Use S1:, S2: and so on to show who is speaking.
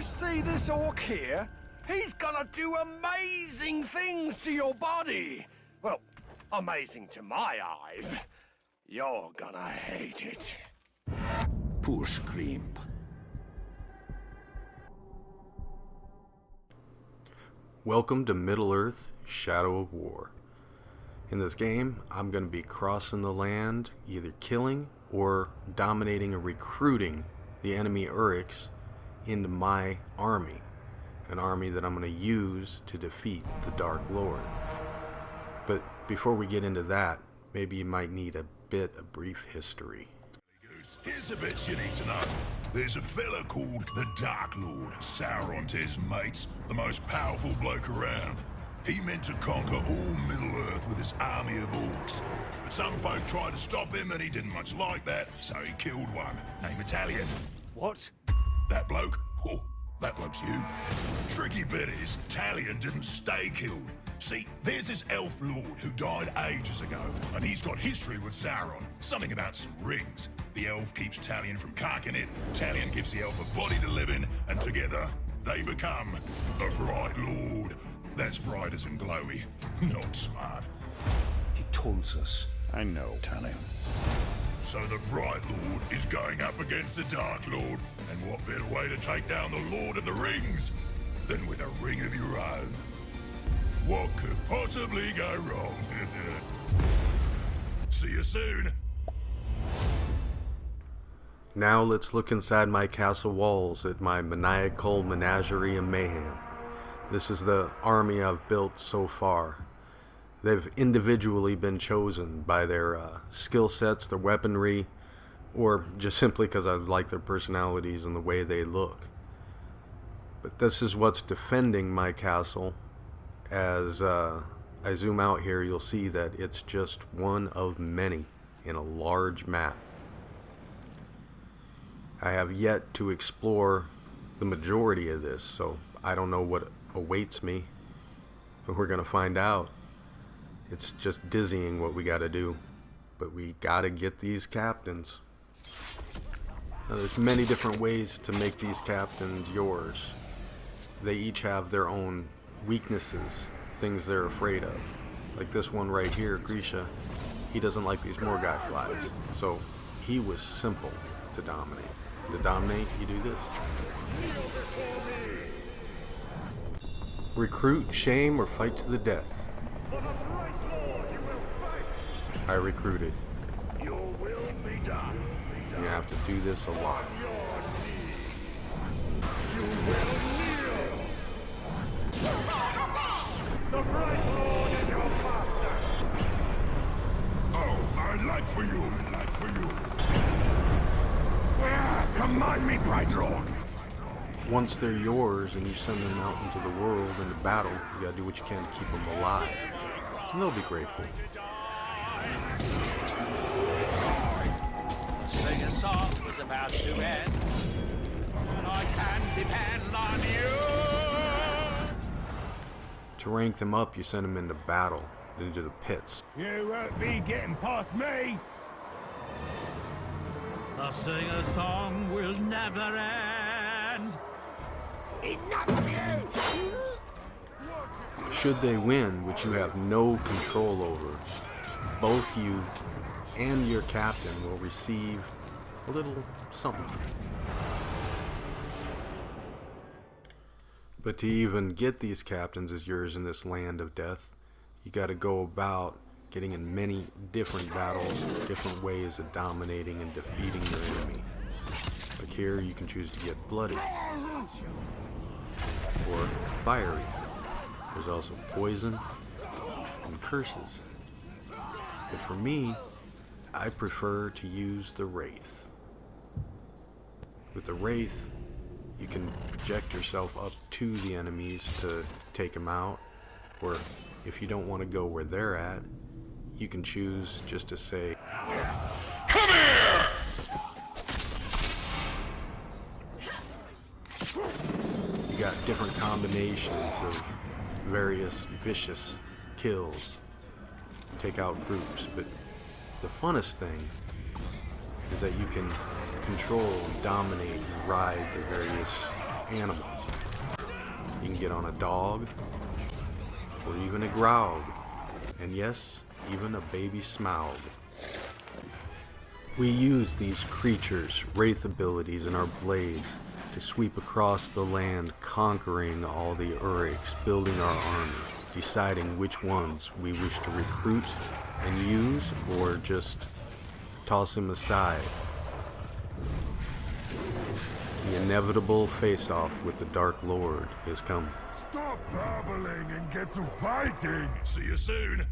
S1: see this orc here? He's gonna do amazing things to your body. Well, amazing to my eyes. You're gonna hate it.
S2: Push Krimp.
S3: Welcome to Middle-earth: Shadow of War. In this game, I'm going to be crossing the land, either killing or dominating and recruiting the enemy Uruks into my army. An army that I'm going to use to defeat the Dark Lord. But before we get into that, maybe you might need a bit of brief history.
S4: Here's a bit you need to know. There's a fella called the Dark Lord, Sauron to his mates, the most powerful bloke around. He meant to conquer all Middle-earth with his army of orcs. But some folk tried to stop him and he didn't much like that, so he killed one, named Italian.
S1: What?
S4: That bloke? Oh, that bloke's you. Tricky bit is, Talion didn't stay killed. See, there's this elf lord who died ages ago, and he's got history with Sauron. Something about some rings. The elf keeps Talion from carking it, Talion gives the elf a body to live in, and together, they become the Bright Lord. That's bright as in glowy, not smart.
S2: He taunts us.
S5: I know, Talion.
S4: So the Bright Lord is going up against the Dark Lord, and what better way to take down the Lord of the Rings than with a ring of your own? What could possibly go wrong? See you soon.
S3: Now let's look inside my castle walls at my maniacal menagerie of mayhem. This is the army I've built so far. They've individually been chosen by their skill sets, their weaponry, or just simply because I like their personalities and the way they look. But this is what's defending my castle. As I zoom out here, you'll see that it's just one of many in a large map. I have yet to explore the majority of this, so I don't know what awaits me, but we're gonna find out. It's just dizzying what we gotta do, but we gotta get these captains. Now, there's many different ways to make these captains yours. They each have their own weaknesses, things they're afraid of. Like this one right here, Grisha, he doesn't like these Morgai flies, so he was simple to dominate. To dominate, you do this. Recruit, shame, or fight to the death. I recruited.
S4: Your will be done.
S3: You have to do this a lot.
S4: The Bright Lord is your master. Oh, I'd like for you. Command me, Bright Lord.
S3: Once they're yours and you send them out into the world into battle, you gotta do what you can to keep them alive. And they'll be grateful.
S6: The sing-a-song was about to end, and I can depend on you.
S3: To rank them up, you send them into battle, into the pits.
S4: You won't be getting past me.
S6: The sing-a-song will never end.
S4: Enough of you.
S3: Should they win, which you have no control over, both you and your captain will receive a little something. But to even get these captains as yours in this land of death, you got to go about getting in many different battles, different ways of dominating and defeating your enemy. Like here, you can choose to get bloody or fiery. There's also poison and curses. But for me, I prefer to use the Wraith. With the Wraith, you can project yourself up to the enemies to take them out, or if you don't want to go where they're at, you can choose just to say, "Come here!" You got different combinations of various vicious kills, take out groups, but the funnest thing is that you can control, dominate, and ride the various animals. You can get on a dog, or even a Graug, and yes, even a baby Smaug. We use these creatures' wraith abilities in our blades to sweep across the land, conquering all the Uruks, building our army, deciding which ones we wish to recruit and use, or just toss them aside. The inevitable face-off with the Dark Lord is coming.
S4: Stop babbling and get to fighting! See you soon!